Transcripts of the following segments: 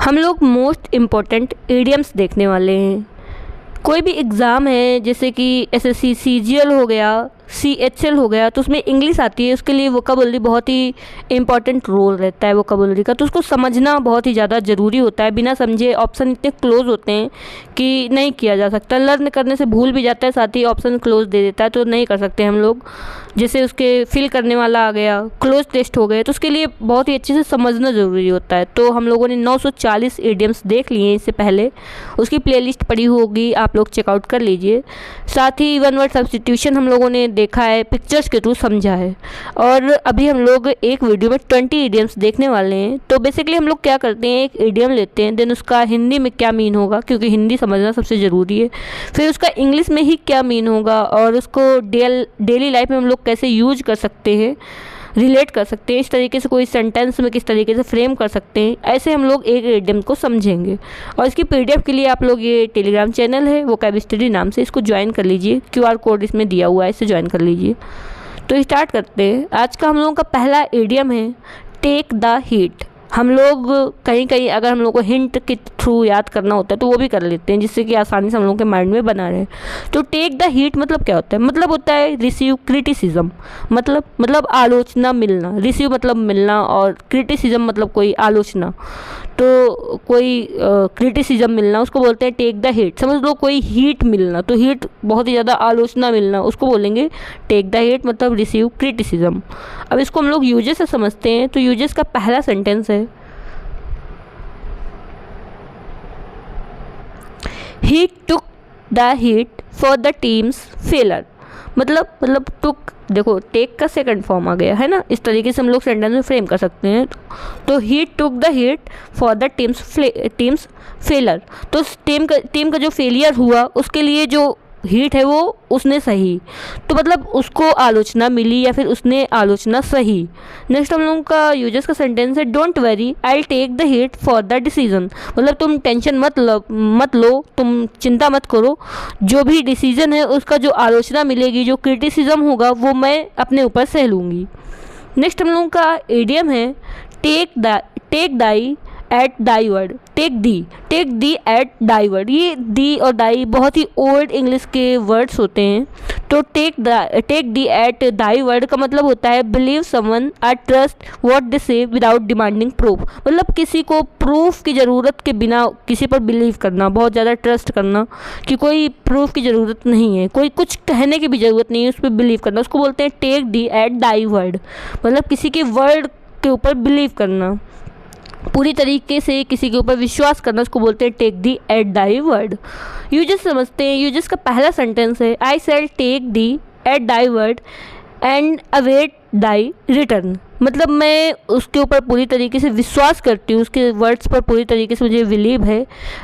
हम लोग most important idioms देखने वाले हैं। कोई भी एग्ज़ाम है जैसे कि एसएससी सीजीएल हो गया, सीएचएल हो गया, तो उसमें इंग्लिश आती है, उसके लिए वोकाबुलरी बहुत ही इम्पॉर्टेंट रोल रहता है वोकाबुलरी का। तो उसको समझना बहुत ही ज़्यादा ज़रूरी होता है। बिना समझे ऑप्शन इतने क्लोज होते हैं कि नहीं किया जा सकता। लर्न करने से भूल भी जाता है, साथ ही ऑप्शन क्लोज दे देता है, तो नहीं कर सकते हम लोग। जैसे उसके फिल करने वाला आ गया, क्लोज टेस्ट हो गए, तो उसके लिए बहुत ही अच्छे से समझना ज़रूरी होता है। तो हम लोगों ने 940 इडियम्स देख लिए हैं इससे पहले, उसकी प्लेलिस्ट पड़ी होगी, आप लोग चेकआउट कर लीजिए। साथ ही वन वर्ड सब्स्टिट्यूशन हम लोगों ने देखा है, पिक्चर्स के थ्रू समझा है। और अभी हम लोग एक वीडियो में 20 इडियम्स देखने वाले हैं। तो बेसिकली हम लोग क्या करते हैं, एक इडियम लेते हैं, देन उसका हिंदी में क्या मीन होगा, क्योंकि हिंदी समझना सबसे ज़रूरी है। फिर उसका इंग्लिश में ही क्या मीन होगा, और उसको डेली लाइफ में हम लोग कैसे यूज कर सकते हैं, रिलेट कर सकते हैं, इस तरीके से कोई सेंटेंस में किस तरीके से फ्रेम कर सकते हैं, ऐसे हम लोग एक इडियम को समझेंगे। और इसकी पीडीएफ के लिए आप लोग ये टेलीग्राम चैनल है वोकैब स्टडी नाम से, इसको ज्वाइन कर लीजिए। क्यूआर कोड इसमें दिया हुआ है, इसे ज्वाइन कर लीजिए। तो स्टार्ट करते हैं। आज का हम लोगों का पहला इडियम है टेक द हीट। हम लोग कहीं कहीं अगर हम लोग को हिंट के थ्रू याद करना होता है तो वो भी कर लेते हैं, जिससे कि आसानी से हम लोगों के माइंड में बना रहे। तो टेक द हीट मतलब क्या होता है, मतलब होता है रिसीव क्रिटिसिज्म, मतलब आलोचना मिलना। रिसीव मतलब मिलना, और क्रिटिसिज्म मतलब कोई आलोचना। तो कोई क्रिटिसिज्म मिलना, उसको बोलते हैं टेक द हीट। समझ लो कोई हीट मिलना, तो हीट बहुत ही ज़्यादा आलोचना मिलना, उसको बोलेंगे टेक द हीट, मतलब रिसीव क्रिटिसिज्म। अब इसको हम लोग यूजेस से समझते हैं। तो यूजेस का पहला सेंटेंस है he took the heat for the team's failure. मतलब टुक, देखो टेक का सेकंड फॉर्म आ गया है ना, इस तरीके से हम लोग सेंटेंस में फ्रेम कर सकते हैं। तो he took the heat for the team's failure. तो टीम का जो फेलियर हुआ उसके लिए जो हीट है वो उसने सही, तो मतलब उसको आलोचना मिली या फिर उसने आलोचना सही। नेक्स्ट हम लोगों का यूजर्स का सेंटेंस है don't worry I take the heat for the decision. मतलब तुम टेंशन मत लो, तुम चिंता मत करो, जो भी डिसीजन है उसका जो आलोचना मिलेगी, जो क्रिटिसिज्म होगा, वो मैं अपने ऊपर सह लूँगी। नेक्स्ट हम लोगों का इडियम है take thy at thy word. Take thee at thy word. ये दी और दाई बहुत ही ओल्ड इंग्लिश के वर्ड्स होते हैं। तो take thee at thy word का मतलब होता है बिलीव समवन और trust what they say without demanding proof. मतलब किसी को प्रूफ की ज़रूरत के बिना किसी पर बिलीव करना, बहुत ज़्यादा ट्रस्ट करना कि कोई प्रूफ की ज़रूरत नहीं है, कोई कुछ कहने की भी ज़रूरत नहीं है, उस पर बिलीव करना, उसको बोलते हैं take thee at thy word. मतलब किसी के वर्ड के ऊपर बिलीव करना, पूरी तरीके से किसी के ऊपर विश्वास करना, उसको बोलते हैं take thee at thy word. Uses समझते हैं। यूजस का पहला सेंटेंस है I shall take thee at thy word and await thy return. मतलब मैं उसके ऊपर पूरी तरीके से विश्वास करती हूँ, उसके वर्ड्स पर पूरी तरीके से मुझे बिलीव है,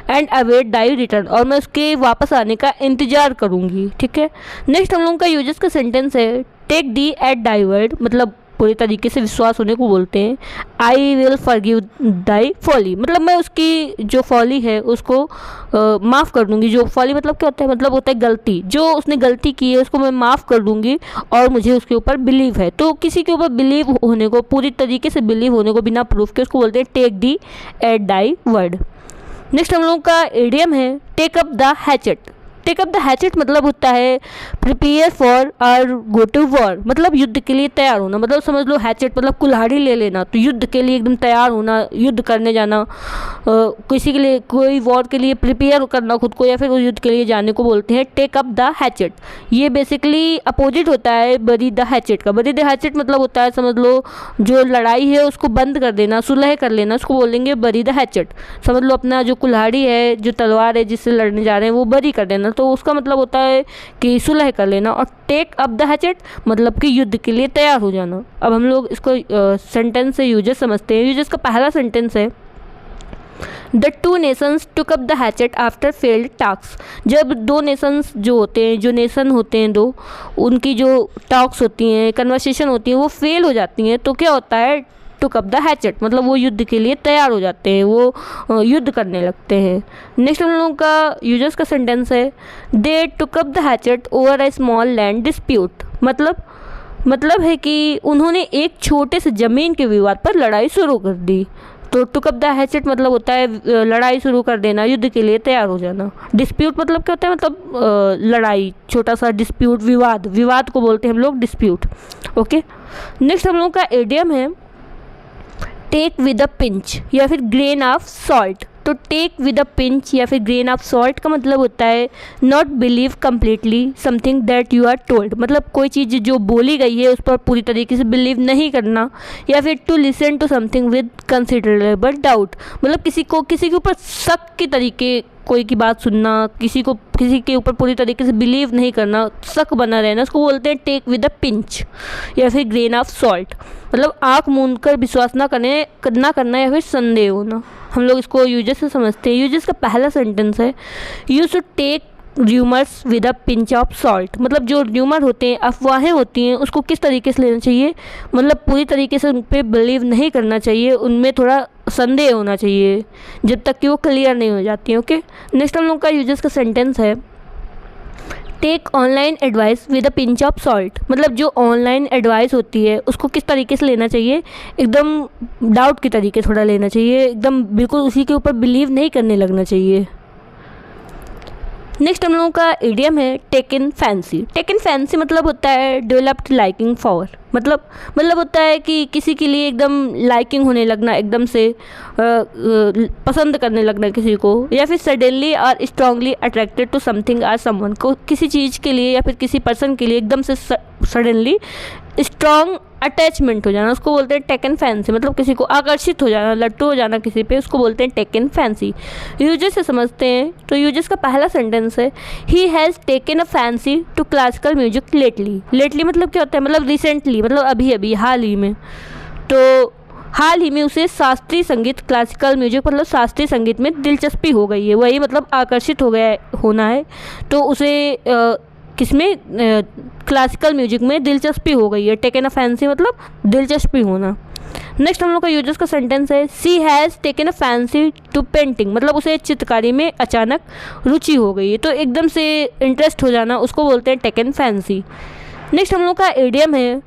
एंड अवेट दाई रिटर्न, और मैं उसके वापस आने का इंतज़ार करूँगी। ठीक है। नेक्स्ट हम लोगों का यूजस का सेंटेंस है take thee at thy word, मतलब पूरी तरीके से विश्वास होने को बोलते हैं। I will forgive thy folly. मतलब मैं उसकी जो फॉली है उसको माफ़ कर दूंगी। जो फॉली मतलब क्या होता है, मतलब होता है गलती, जो उसने गलती की है उसको मैं माफ़ कर दूंगी, और मुझे उसके ऊपर बिलीव है। तो किसी के ऊपर बिलीव होने को, पूरी तरीके से बिलीव होने को बिना प्रूफ के, उसको बोलते हैं take thee at thy word. Next हम लोगों का इडियम है take up the hatchet. Take up the hatchet मतलब होता है प्रिपेयर फॉर और गो टू वॉर। मतलब युद्ध के लिए तैयार होना। मतलब समझ लो हैचेट मतलब कुल्हाड़ी ले लेना, तो युद्ध के लिए एकदम तैयार होना, युद्ध करने जाना, किसी के लिए, कोई वॉर के लिए प्रिपेयर करना खुद को, या फिर उस युद्ध के लिए जाने को बोलते हैं टेक अप द हैचेट। ये बेसिकली अपोजिट होता है बरी द हैचेट का। बरी द हैचेट मतलब होता है, समझ लो जो लड़ाई है उसको बंद कर देना, सुलह कर लेना, उसको बोलेंगे बरी द हैचेट। समझ लो अपना जो कुल्हाड़ी है, जो तलवार है जिससे लड़ने जा रहे हैं, वो बरी कर देना, तो उसका मतलब होता है कि सुलह कर लेना। और टेक अप द हैचेट मतलब कि युद्ध के लिए तैयार हो जाना। अब हम लोग इसको सेंटेंस से यूजेस समझते हैं। यूजेस का पहला सेंटेंस है the two nations took up the hatchet after failed task. जब दो नेशंस जो होते हैं, जो नेशन होते हैं दो, उनकी जो टॉक्स होती हैं, कन्वर्सेशन होती हैं, वो फेल हो जाती हैं, तो क्या होता है टुक अप द हैचेट, मतलब वो युद्ध के लिए तैयार हो जाते हैं, वो युद्ध करने लगते हैं। नेक्स्ट हम लोगों का यूजर्स का सेंटेंस है they took up the hatchet over a small land dispute. मतलब है कि उन्होंने एक छोटे से ज़मीन के विवाद पर लड़ाई शुरू कर दी। तो टुक अप द हैचेट मतलब होता है लड़ाई शुरू कर देना, युद्ध के लिए तैयार हो जाना। डिस्प्यूट मतलब क्या होता है, मतलब लड़ाई, छोटा सा डिस्प्यूट, विवाद, विवाद को बोलते हैं हम लोग डिस्प्यूट। ओके, नेक्स्ट हम लोग का एडियम है टेक विद अ पिंच या फिर ग्रेन ऑफ सॉल्ट। तो टेक विद अ पिंच या फिर ग्रेन ऑफ सॉल्ट का मतलब होता है not believe completely something that you are told. मतलब कोई चीज़ जो बोली गई है उस पर पूरी तरीके से बिलीव नहीं करना, या फिर to listen to something with considerable doubt. मतलब किसी के ऊपर शक के तरीके कोई की बात सुनना, किसी के ऊपर पूरी तरीके से बिलीव नहीं करना, शक बना रहना, उसको बोलते हैं टेक विद अ पिंच या फिर ग्रेन ऑफ सॉल्ट। मतलब आँख मूंद कर विश्वास ना करना या फिर संदेह होना। हम लोग इसको यूजेस से समझते हैं। यूजेस का पहला सेंटेंस है you should take rumours with a pinch of salt. मतलब जो र्यूमर होते हैं, अफवाहें होती हैं, उसको किस तरीके से लेना चाहिए, मतलब पूरी तरीके से उन पर बिलीव नहीं करना चाहिए, उनमें थोड़ा संदेह होना चाहिए जब तक कि वो क्लियर नहीं हो जाती हैं। ओके, नेक्स्ट हम लोग का यूजेस का सेंटेंस है take online advice with a pinch of salt. मतलब जो ऑनलाइन एडवाइस होती है उसको किस तरीके से लेना चाहिए, एकदम डाउट के तरीके थोड़ा लेना चाहिए, एकदम बिल्कुल उसी के ऊपर बिलीव नहीं करने लगना चाहिए। नेक्स्ट हम लोगों का इडियम है take in fancy. Take in fancy मतलब होता है डेवलप्ड लाइकिंग फॉर। मतलब होता है कि किसी के लिए एकदम लाइकिंग होने लगना, एकदम से पसंद करने लगना किसी को, या फिर सडनली और स्ट्रांगली अट्रैक्टेड टू समथिंग और समवन को, किसी चीज़ के लिए या फिर किसी पर्सन के लिए एकदम से सडनली स्ट्रॉन्ग अटैचमेंट हो जाना, उसको बोलते हैं टेकन फैंसी। मतलब किसी को आकर्षित हो जाना, लट्टू हो जाना किसी पे, उसको बोलते हैं टेकन फैंसी। यूजेस से समझते हैं तो यूजेस का पहला सेंटेंस है he has taken a fancy to classical music lately. Lately मतलब क्या होता है, मतलब रिसेंटली, मतलब अभी अभी हाल ही में। तो हाल ही में उसे शास्त्रीय संगीत, क्लासिकल म्यूजिक मतलब शास्त्रीय संगीत में दिलचस्पी हो गई है, वही मतलब आकर्षित हो गया होना है। तो उसे किसमें, क्लासिकल म्यूजिक में दिलचस्पी हो गई है। टेकन अ फैंसी मतलब दिलचस्पी होना। नेक्स्ट हम लोग का यूजर्स का सेंटेंस है she has taken a fancy to painting. मतलब उसे चित्रकारी में अचानक रुचि हो गई है, तो एकदम से इंटरेस्ट हो जाना, उसको बोलते हैं टेकन फैंसी। नेक्स्ट हम लोग का एडियम है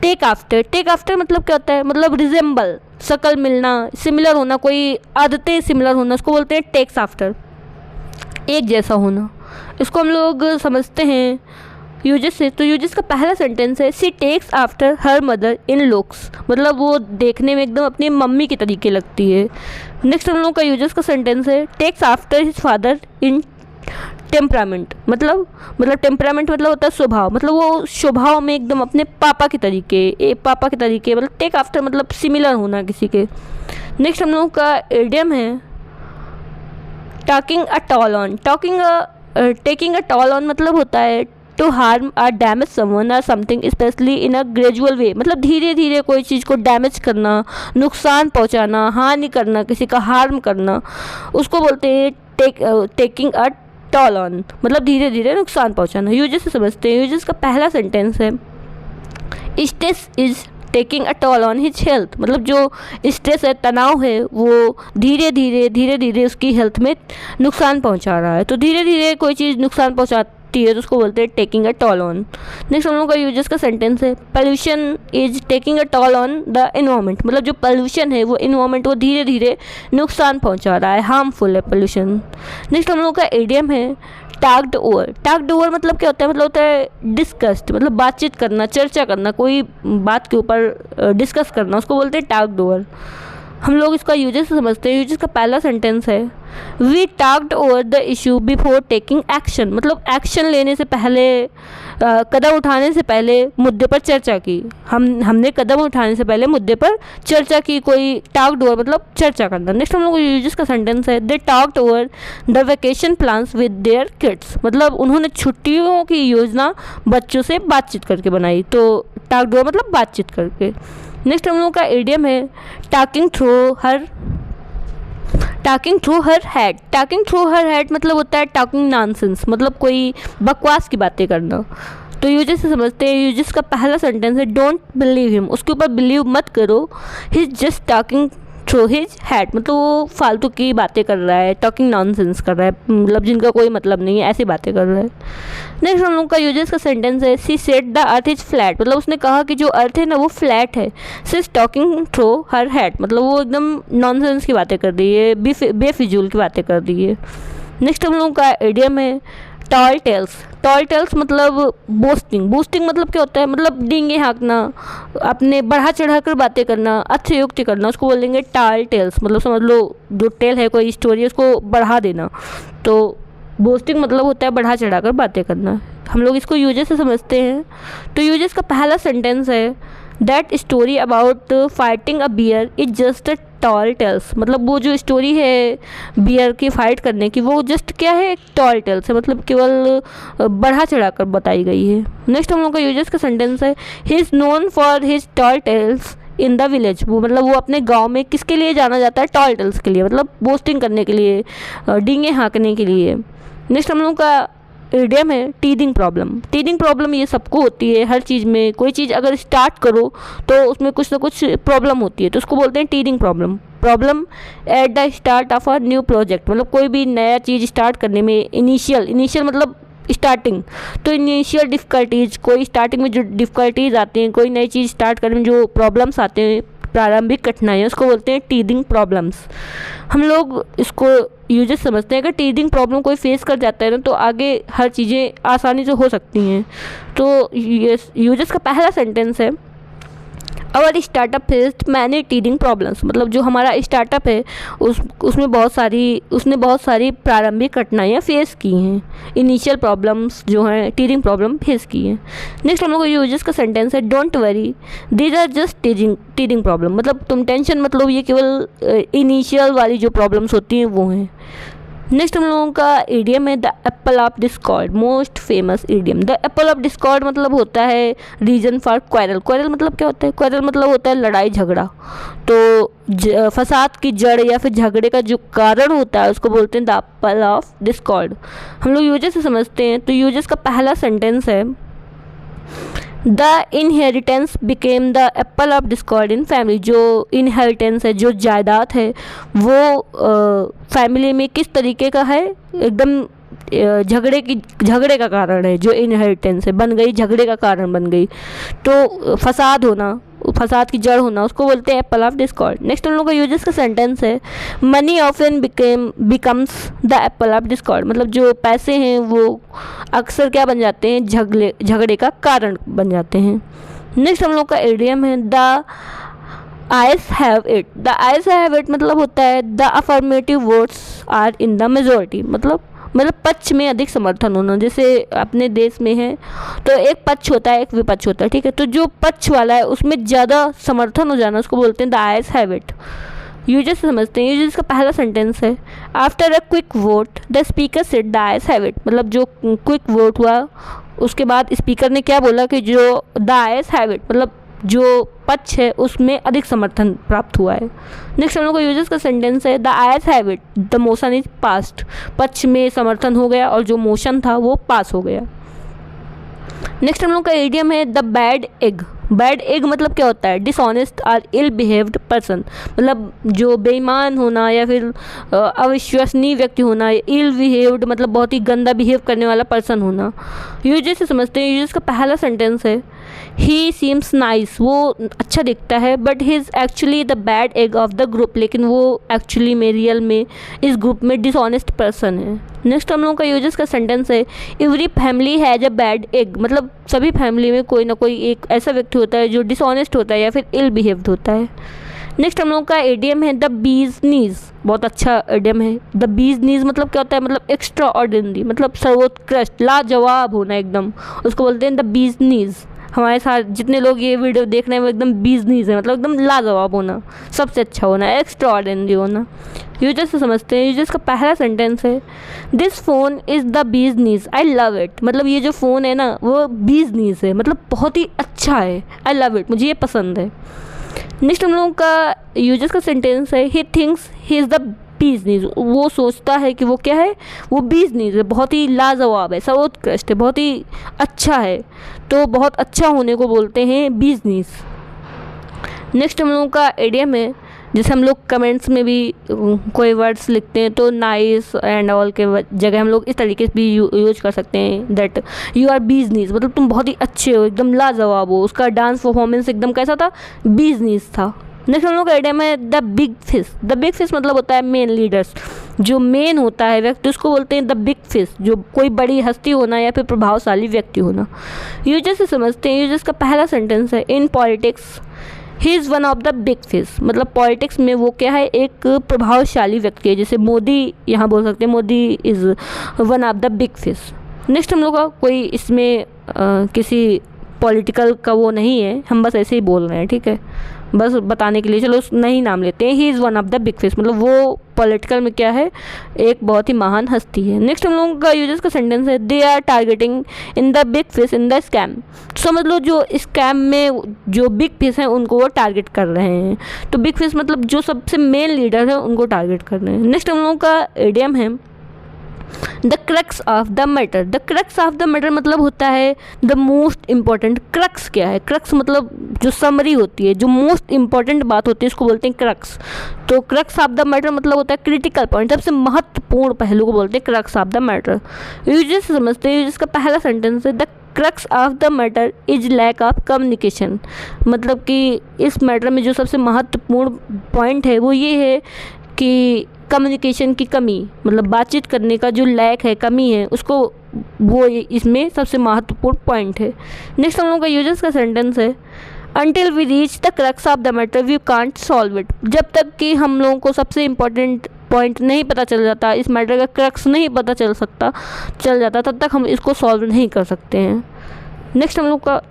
टेक आफ्टर। टेक आफ्टर मतलब क्या होता है, मतलब रिजेंबल, शक्ल मिलना, सिमिलर होना, कोई आदतें सिमिलर होना, उसको बोलते हैं टेक्स आफ्टर, एक जैसा होना। इसको हम लोग समझते हैं यूजेस से। तो यूजेस का पहला सेंटेंस है she takes after her mother in looks. मतलब वो देखने में एकदम अपनी मम्मी की तरीके लगती है। नेक्स्ट हम लोग का यूजेस का सेंटेंस है takes after his father in temperament. मतलब टेम्परामेंट मतलब होता है स्वभाव, मतलब वो स्वभाव में एकदम अपने पापा के तरीके मतलब टेक आफ्टर मतलब सिमिलर होना किसी के। नेक्स्ट हम लोग का एडियम है taking a toll on. Taking a toll on मतलब होता है टू हार्म और डैमेज समवन और something especially in a gradual way. मतलब धीरे धीरे कोई चीज़ को डैमेज करना, नुकसान पहुंचाना, हानि करना, किसी का हार्म करना, उसको बोलते हैं टेकिंग अ टॉल ऑन, मतलब धीरे धीरे नुकसान पहुंचाना। यूजेस से समझते हैं। यूजेस का पहला सेंटेंस है stress is taking a toll on his health. मतलब जो स्ट्रेस है, तनाव है, वो धीरे धीरे उसकी हेल्थ में नुकसान पहुंचा रहा है। तो धीरे धीरे कोई चीज़ नुकसान पहुंचाती है तो उसको बोलते हैं taking a toll on. Next हम लोग का यूजेस का सेंटेंस है pollution is taking a toll on the environment. मतलब जो पोल्यूशन है वो एनवायरनमेंट को धीरे धीरे नुकसान पहुंचा रहा है, हार्मफुल है पोल्यूशन। नेक्स्ट हम लोग का एडियम है टॉक्ड ओवर मतलब क्या होता है, मतलब होता है डिस्कस्ड, मतलब बातचीत करना, चर्चा करना, कोई बात के ऊपर डिस्कस करना, उसको बोलते हैं टॉक्ड ओवर। हम लोग इसका यूजेस से समझते हैं। यूजेस का पहला सेंटेंस है we talked over the issue before taking action. मतलब एक्शन लेने से पहले, कदम उठाने से पहले मुद्दे पर चर्चा की। हमने कदम उठाने से पहले मुद्दे पर चर्चा की। कोई टॉक्ड ओवर मतलब चर्चा करना। नेक्स्ट हम लोग यूजेस का सेंटेंस है they talked over the vacation plans with their kids. मतलब उन्होंने छुट्टियों की योजना बच्चों से बातचीत करके बनाई। तो टॉक्ड ओवर मतलब बातचीत करके। नेक्स्ट हम लोग का इडियम है टॉकिंग थ्रू हर हेड। टॉकिंग थ्रू हर हेड मतलब होता है टॉकिंग नॉनसेंस, मतलब कोई बकवास की बातें करना। तो यूजेस से समझते हैं। यूजेस का पहला सेंटेंस है डोंट बिलीव हिम। उसके ऊपर बिलीव मत करो, he is just talking through his had, मतलब वो फालतू की बातें कर रहा है, टॉकिंग नॉनसेंस कर रहा है, मतलब जिनका कोई मतलब नहीं है, ऐसी बातें कर रहा है। नेक्स्ट हम लोग का यूजेस का सेंटेंस है she said the earth is flat, मतलब उसने कहा कि जो अर्थ है ना वो फ्लैट है। She is talking through her hat, मतलब वो एकदम नॉनसेंस की बातें कर रही है, बेफिजूल की बातें कर रही है। नेक्स्ट हम लोग का एडियम है टॉल टेल्स। टॉल टेल्स मतलब बोस्टिंग। बोस्टिंग मतलब क्या होता है, मतलब डींगे हाँकना, अपने बढ़ा चढ़ा कर बातें करना, अतिशयोक्ति करना, उसको बोलेंगे टॉल टेल्स। मतलब समझ लो जो टेल है कोई स्टोरी है उसको बढ़ा देना, तो बोस्टिंग मतलब होता है बढ़ा चढ़ा कर बातें करना। हम लोग इसको यूजेस से समझते हैं। तो यूजेस का पहला सेंटेंस है that story about fighting a bear is just a tall tales, मतलब वो जो स्टोरी है बियर की फाइट करने की वो जस्ट क्या है, एक टॉल टेल्स है, मतलब केवल बढ़ा चढ़ा कर बताई गई है। नेक्स्ट हम लोग का यूजेस का सेंटेंस है he is known for his tall tales in the village, वो मतलब वो अपने गांव में किसके लिए जाना जाता है, टॉल टेल्स के लिए, मतलब बोस्टिंग करने के लिए, डींगे हाँकने के लिए। नेक्स्ट हम लोग का इडियम है टीदिंग प्रॉब्लम। टीदिंग प्रॉब्लम ये सबको होती है, हर चीज़ में कोई चीज़ अगर स्टार्ट करो तो उसमें कुछ ना कुछ प्रॉब्लम होती है, तो उसको बोलते हैं teething problem. Problem at the start of a new project, मतलब कोई भी नया चीज़ स्टार्ट करने में इनिशियल मतलब स्टार्टिंग, तो इनिशियल डिफ़िकल्टीज़, कोई स्टार्टिंग में जो डिफ़िकल्टीज़ आती हैं, कोई नई चीज़ स्टार्ट करने में जो प्रॉब्लम्स आते हैं, प्रारंभिक कठिनाइयाँ, उसको बोलते हैं टीदिंग प्रॉब्लम्स। हम लोग इसको यूजेस समझते हैं, अगर टीदिंग प्रॉब्लम कोई फेस कर जाता है ना तो आगे हर चीज़ें आसानी से हो सकती हैं। तो यूजेस का पहला सेंटेंस है our startup faced many teething problems, मतलब जो हमारा स्टार्टअप है उसने बहुत सारी प्रारंभिक कठिनाइयाँ फेस की हैं, इनिशियल प्रॉब्लम्स जो हैं टीदिंग प्रॉब्लम फेस की हैं। नेक्स्ट हम लोग को यूजेस का सेंटेंस है don't worry these are just teething problem, मतलब तुम टेंशन मत लो, ये केवल इनिशियल वाली जो प्रॉब्लम्स होती हैं वो हैं। नेक्स्ट हम लोगों का इडियम है the Apple of Discord, most famous idiom. The Apple of Discord मतलब होता है रीजन फॉर क्वेरल। क्वेरल मतलब क्या होता है, क्वेरल मतलब होता है लड़ाई झगड़ा। तो फसाद की जड़ या फिर झगड़े का जो कारण होता है उसको बोलते हैं द एप्पल ऑफ डिस्कॉर्ड। हम लोग यूजेस से समझते हैं, तो यूजेस का पहला सेंटेंस है the inheritance became the Apple of Discord in family, जो इनहेरिटेंस है, जो जायदाद है वो फैमिली में किस तरीके का है, एकदम झगड़े का कारण है। जो इनहेरिटेंस है बन गई झगड़े का कारण बन गई, तो फसाद की जड़ होना, उसको बोलते हैं एप्पल ऑफ डिस्कॉर्ड। नेक्स्ट हम लोग का यूजेस का सेंटेंस है money often becomes the Apple of Discord, मतलब जो पैसे हैं वो अक्सर क्या बन जाते हैं, झगड़े का कारण बन जाते हैं। नेक्स्ट हम लोग का इडियम है the ayes have it. The ayes have it मतलब होता है the affirmative votes are in the majority, मतलब पक्ष में अधिक समर्थन होना। जैसे अपने देश में है तो एक पक्ष होता है एक विपक्ष होता है, ठीक है, तो जो पक्ष वाला है उसमें ज़्यादा समर्थन हो जाना उसको बोलते हैं the ayes have it. Users समझते हैं, यूजर्स का पहला सेंटेंस है after a quick vote the speaker said the ayes have it, मतलब जो क्विक वोट हुआ उसके बाद स्पीकर ने क्या बोला कि जो द आइज हैव इट, मतलब जो पक्ष है उसमें अधिक समर्थन प्राप्त हुआ है। नेक्स्ट हम लोग का यूजर्स का सेंटेंस है the ayes have it the motion is past, पक्ष में समर्थन हो गया और जो मोशन था वो पास हो गया। नेक्स्ट हम लोग का इडियम है the bad egg. Bad egg मतलब क्या होता है, डिसऑनेस्ट और इल बिहेव्ड पर्सन, मतलब जो बेईमान होना या फिर अविश्वसनीय व्यक्ति होना। इल बिहेव्ड मतलब बहुत ही गंदा बिहेव करने वाला पर्सन होना। यूजर्स से समझते हैं, यूजर्स का पहला सेंटेंस है ही सीम्स नाइस, वो अच्छा दिखता है, but he is actually the bad egg of the group, लेकिन वो एक्चुअली में रियल में इस ग्रुप में डिसऑनेस्ट पर्सन है। नेक्स्ट हम लोगों का यूजर्स का सेंटेंस है every family has a bad egg, मतलब सभी फैमिली में कोई ना कोई एक ऐसा व्यक्ति होता है जो डिसऑनेस्ट होता है या फिर इल बिहेव्ड होता है। नेक्स्ट हम लोग का एडियम है द बीज नीज, बहुत अच्छा एडियम है। द बीज नीज मतलब क्या होता है, मतलब एक्स्ट्रा ऑर्डिनरी, मतलब सर्वोत्कृष्ट लाजवाब होना एकदम, उसको बोलते हैं द बीज नीज। हमारे साथ जितने लोग ये वीडियो देख रहे हैं वो एकदम बीज नीज है, मतलब एकदम लाजवाब होना, सबसे अच्छा होना, एक्स्ट्रा ऑर्डिनरी होना। यूजर्स से समझते हैं, यूजर्स का पहला सेंटेंस है this phone is the bees knees I love it, मतलब ये जो फ़ोन है ना वो बीज नीज है, मतलब बहुत ही अच्छा है, आई लव इट, मुझे ये पसंद है। नेक्स्ट हम लोगों का यूजर्स का सेंटेंस है he thinks he is the bees नीज, वो सोचता है कि वो क्या है, वो बीज नीज है, बहुत ही लाजवाब है, सर्वोत्कृष्ट है, बहुत ही अच्छा है, तो बहुत अच्छा होने को बोलते हैं बीज नीज। नेक्स्ट हम लोगों का एडियम है जैसे हम लोग कमेंट्स में भी कोई वर्ड्स लिखते हैं तो नाइस एंड ऑल के जगह हम लोग इस तरीके से भी यूज कर सकते हैं, दैट यू आर बिजनेस, मतलब तुम बहुत ही अच्छे हो, एकदम लाजवाब हो। उसका डांस परफॉर्मेंस एकदम कैसा था, बिजनेस था। नेक्स्ट हम लोग का आइडिया है the big fish. The big fish मतलब होता है मेन लीडर्स, जो मेन होता है व्यक्ति उसको बोलते हैं द बिग फिश, जो कोई बड़ी हस्ती होना या फिर प्रभावशाली व्यक्ति होना। यूजर्स से समझते हैं। यूजर्स का पहला सेंटेंस है in politics he is one of the big fish, मतलब पॉलिटिक्स में वो क्या है, एक प्रभावशाली व्यक्ति है। जैसे मोदी यहाँ बोल सकते हैं Modi is one of the big fish. Next हम लोग का कोई इसमें किसी पॉलिटिकल का वो नहीं है, हम बस ऐसे ही बोल रहे हैं, ठीक है, बस बताने के लिए। चलो नहीं नाम लेते हैं, he is one of the big fish, मतलब वो पॉलिटिकल में क्या है, एक बहुत ही महान हस्ती है। नेक्स्ट हम लोगों का यूजर्स का सेंटेंस है they are targeting in the big fish in the scam. समझ लो जो स्कैम में जो बिग फिश हैं उनको वो टारगेट कर रहे हैं। तो बिग फिश मतलब जो सबसे मेन लीडर है उनको टारगेट कर रहे हैं। नेक्स्ट हम लोगों का इडियम है the crux of the matter. The crux of the matter मतलब होता है द मोस्ट इम्पॉर्टेंट। क्रक्स क्या है, क्रक्स मतलब जो समरी होती है, जो मोस्ट इम्पॉर्टेंट बात होती है, उसको बोलते हैं क्रक्स। तो क्रक्स ऑफ द मैटर मतलब होता है क्रिटिकल पॉइंट, सबसे महत्वपूर्ण पहलू को बोलते हैं crux of the matter. Users समझते हैं। यूजर्स का पहला सेंटेंस है the crux of the matter is lack of communication, मतलब कि इस मैटर में जो सबसे महत्वपूर्ण पॉइंट है वो ये है कि कम्युनिकेशन की कमी, मतलब बातचीत करने का जो लैक है, कमी है, उसको वो इसमें सबसे महत्वपूर्ण पॉइंट है। नेक्स्ट हम लोगों का यूजर्स का सेंटेंस है until we reach the crux of the matter we can't solve it. जब तक कि हम लोगों को सबसे इम्पोर्टेंट पॉइंट नहीं पता चल जाता, इस मैटर का क्रक्स नहीं पता चल जाता, तब तक हम इसको सॉल्व नहीं कर सकते हैं। नेक्स्ट हम लोग का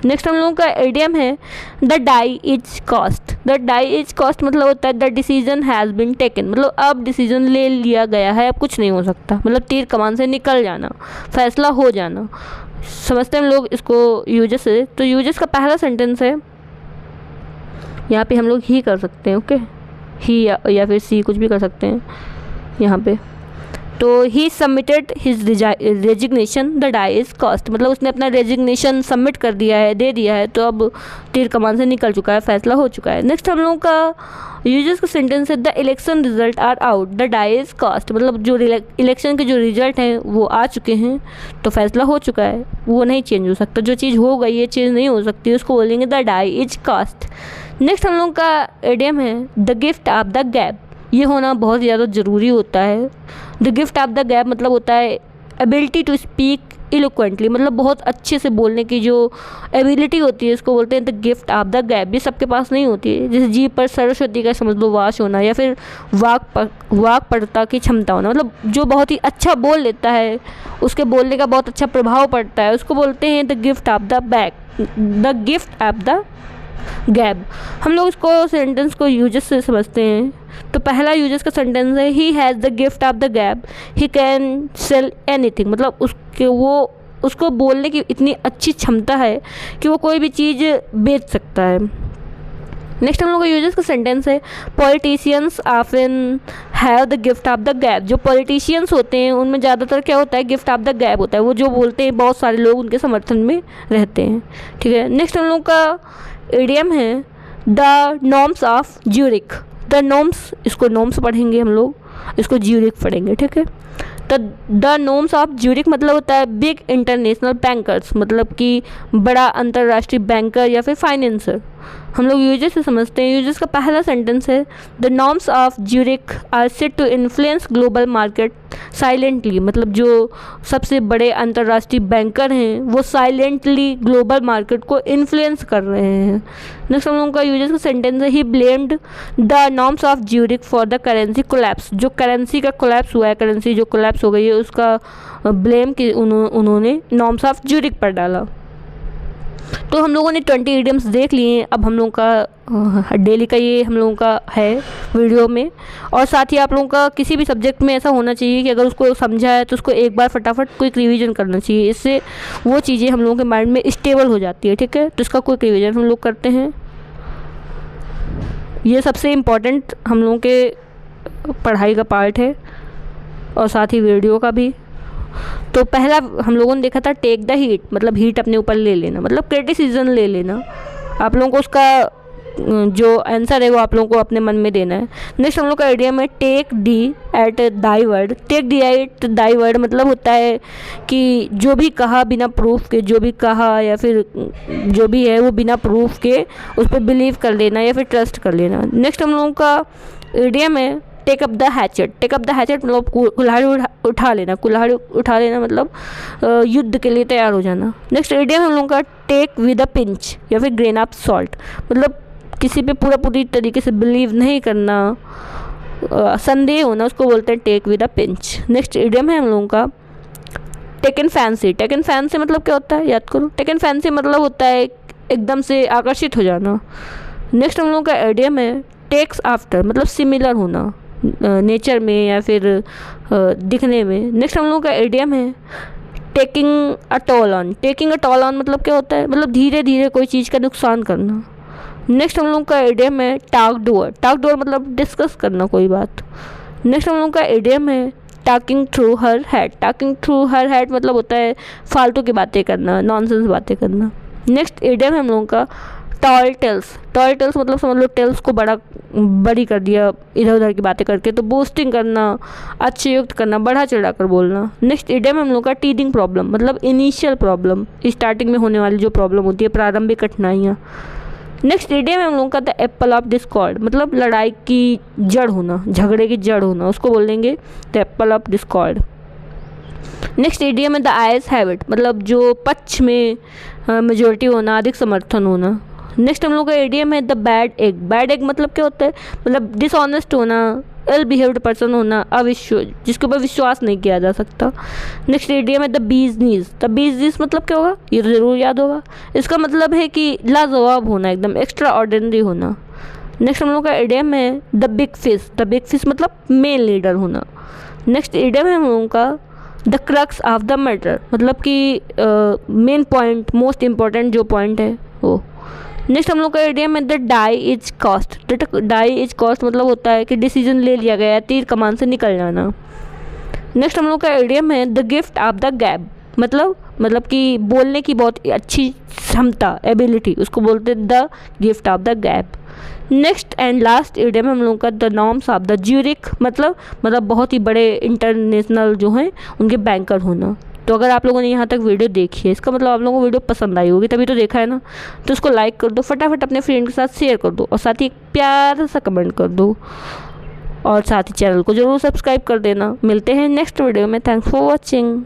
नेक्स्ट हम लोगों का इडियम है the die is cast. The die is cast मतलब होता है the decision has been taken, मतलब अब डिसीजन ले लिया गया है, अब कुछ नहीं हो सकता, मतलब तीर कमान से निकल जाना, फैसला हो जाना। समझते हैं हम लोग इसको यूजर्स से। तो यूजर्स का पहला सेंटेंस है, यहाँ पे हम लोग ही कर सकते हैं, ओके, ही या फिर सी कुछ भी कर सकते हैं यहाँ पे। तो he submitted his resignation the die is cast, मतलब उसने अपना रेजिग्नेशन सबमिट कर दिया है, दे दिया है, तो अब तीर कमान से निकल चुका है, फैसला हो चुका है। नेक्स्ट हम लोगों का यूजर्स का सेंटेंस है the election result are out the die is cast, मतलब जो इलेक्शन के जो रिजल्ट हैं वो आ चुके हैं, तो फैसला हो चुका है, वो नहीं चेंज हो सकता। जो चीज़ हो गई है चेंज नहीं हो सकती, उसको बोलेंगे the die is cast. Next हम लोगों का इडियम है the gift of the gab. ये होना बहुत ज़्यादा ज़रूरी होता है। The gift of the gab मतलब होता है एबिलिटी टू स्पीक इलोक्वेंटली, मतलब बहुत अच्छे से बोलने की जो एबिलिटी होती है, इसको बोलते हैं the gift of the gab. ये सबके पास नहीं होती है। जैसे जीभ पर सरस्वती का समझ लो वास होना, या फिर वाक्पटुता की क्षमता होना, मतलब जो बहुत ही अच्छा बोल लेता है, उसके बोलने का बहुत अच्छा प्रभाव पड़ता है, उसको बोलते हैं the gift of the gift of the gap. हम लोग इसको सेंटेंस को यूजर्स से समझते हैं। तो पहला यूजर्स का सेंटेंस है he has the gift of the gap he can sell anything, मतलब उसको बोलने की इतनी अच्छी क्षमता है कि वो कोई भी चीज़ बेच सकता है। नेक्स्ट हम लोग का यूजर्स का सेंटेंस है politicians often have the gift of the gap. जो पॉलिटिशियंस होते हैं उनमें ज़्यादातर क्या होता है, गिफ्ट ऑफ द गैप होता है, वो जो बोलते हैं बहुत सारे लोग उनके समर्थन में रहते हैं, ठीक है। नेक्स्ट हम लोग का इडियम है the gnomes of Zurich. The norms, इसको नॉर्म्स पढ़ेंगे हम लोग, इसको ज्यूरिक पढ़ेंगे, ठीक है। तो द नॉर्म्स ऑफ ज्यूरिक मतलब होता है बिग इंटरनेशनल बैंकर्स, मतलब कि बड़ा अंतर्राष्ट्रीय बैंकर या फिर फाइनेंसर। हम लोग यूजर्स से समझते हैं। यूजर्स का पहला सेंटेंस है the gnomes of Zurich are set to influence global market silently, मतलब जो सबसे बड़े अंतर्राष्ट्रीय बैंकर हैं वो साइलेंटली ग्लोबल मार्केट को इन्फ्लुएंस कर रहे हैं। नेक्स्ट हम लोगों का यूजर्स का सेंटेंस है ही blamed the gnomes of Zurich for the currency collapse. जो करेंसी का कोलैप्स हुआ है, करेंसी जो कोलैप्स हो गई है, उसका ब्लेम उन्होंने नॉर्म्स ऑफ ज्यूरिक पर डाला। तो हम लोगों ने 20 इडियम्स देख लिए हैं। अब हम लोगों का डेली का ये हम लोगों का है वीडियो में, और साथ ही आप लोगों का किसी भी सब्जेक्ट में ऐसा होना चाहिए कि अगर उसको समझा है तो उसको एक बार फटाफट क्विक रिवीजन करना चाहिए, इससे वो चीज़ें हम लोगों के माइंड में स्टेबल हो जाती है, ठीक है। तो इसका क्विक रिवीजन हम लोग करते हैं। ये सबसे इम्पॉर्टेंट हम लोगों के पढ़ाई का पार्ट है, और साथ ही वीडियो का भी। तो पहला हम लोगों ने देखा था टेक द हीट, मतलब हीट अपने ऊपर ले लेना, मतलब क्रिटिसिज्म ले लेना। आप लोगों को उसका जो आंसर है वो आप लोगों को अपने मन में देना है। नेक्स्ट हम लोग का इडियम है take thee at thy word. Take thee at thy word मतलब होता है कि जो भी कहा बिना प्रूफ के, जो भी कहा या फिर जो भी है वो बिना प्रूफ के उस पर बिलीव कर लेना या फिर ट्रस्ट कर लेना। नेक्स्ट हम लोगों का इडियम है take up the hatchet. Take up the hatchet मतलब कुल्हाड़ी उठा लेना। कुल्हाड़ी उठा लेना मतलब युद्ध के लिए तैयार हो जाना। नेक्स्ट इडियम हम लोगों का टेक विद अ पिंच या फिर ग्रेन ऑफ सॉल्ट, मतलब किसी पे पूरी तरीके से बिलीव नहीं करना, संदेह होना, उसको बोलते हैं take with a pinch. Next idiom है हम लोगों का टेकन फैंसी। टेकन फैंसी मतलब क्या होता है, याद करो। टेकन फैंसी मतलब होता है एकदम से आकर्षित हो जाना। नेक्स्ट हम लोगों का इडियम है टेक्स आफ्टर, मतलब सिमिलर होना नेचर में या फिर दिखने में। नेक्स्ट हम लोगों का इडियम है taking a toll on. Taking a toll on मतलब क्या होता है, मतलब धीरे धीरे कोई चीज़ का नुकसान करना। नेक्स्ट हम लोगों का इडियम है टॉक डोअर। टॉक डोअर मतलब डिस्कस करना कोई बात। नेक्स्ट हम लोगों का इडियम है टॉकिंग थ्रू हर हेड। टॉकिंग थ्रू हर हेड मतलब होता है फालतू की बातें करना, नॉनसेंस बातें करना। नेक्स्ट इडियम है हम लोगों का टॉल टेल्स। टॉल टेल्स मतलब समझ लो टेल्स को बड़ी कर दिया इधर उधर की बातें करके, तो बूस्टिंग करना, अतिशयोक्त करना, बढ़ा चढ़ा कर बोलना। नेक्स्ट इडियम हम लोग का टीदिंग प्रॉब्लम, मतलब इनिशियल प्रॉब्लम, स्टार्टिंग में होने वाली जो प्रॉब्लम होती है, प्रारंभिक कठिनाइयाँ। नेक्स्ट इडियम है हम लोगों का द एप्पल ऑफ डिस्कॉर्ड, मतलब लड़ाई की जड़ होना, झगड़े की जड़ होना, उसको बोलेंगे the Apple of Discord. Next idiom है द आइज हैबिट, मतलब जो पक्ष में मेजोरिटी होना, अधिक समर्थन होना। नेक्स्ट हम लोग का इडियम है the bad egg. Bad egg मतलब क्या होता है, मतलब डिसऑनेस्ट होना, इल बिहेव्ड पर्सन होना, जिसके ऊपर विश्वास नहीं किया जा सकता। नेक्स्ट इडियम है the bees knees. The bees नीज मतलब क्या होगा, ये ज़रूर याद होगा। इसका मतलब है कि लाजवाब होना, एकदम एक्स्ट्रा ऑर्डिनरी होना। नेक्स्ट हम लोग का इडियम है the big fish. The big fish मतलब मेन लीडर होना। नेक्स्ट इडियम है हम लोगों का the crux of the matter, मतलब कि मेन पॉइंट, मोस्ट इम्पॉर्टेंट जो पॉइंट है वो। नेक्स्ट हम लोग का इडियम है the die is cast. Die is cast मतलब होता है कि डिसीजन ले लिया गया है, तीर कमान से निकल जाना। नेक्स्ट हम लोग का इडियम है द गिफ्ट ऑफ द गैब, मतलब कि बोलने की बहुत अच्छी क्षमता, एबिलिटी, उसको बोलते हैं द गिफ्ट ऑफ द गैब। नेक्स्ट एंड लास्ट इडियम हम लोगों का the gnomes of the Zurich, मतलब बहुत ही बड़े इंटरनेशनल जो हैं उनके बैंकर होना। तो अगर आप लोगों ने यहाँ तक वीडियो देखी है, इसका मतलब आप लोगों को वीडियो पसंद आई होगी, तभी तो देखा है ना। तो उसको लाइक कर दो, फटाफट अपने फ्रेंड के साथ शेयर कर दो, और साथ ही एक प्यारा सा कमेंट कर दो, और साथ ही चैनल को जरूर सब्सक्राइब कर देना। मिलते हैं नेक्स्ट वीडियो में। Thanks for watching.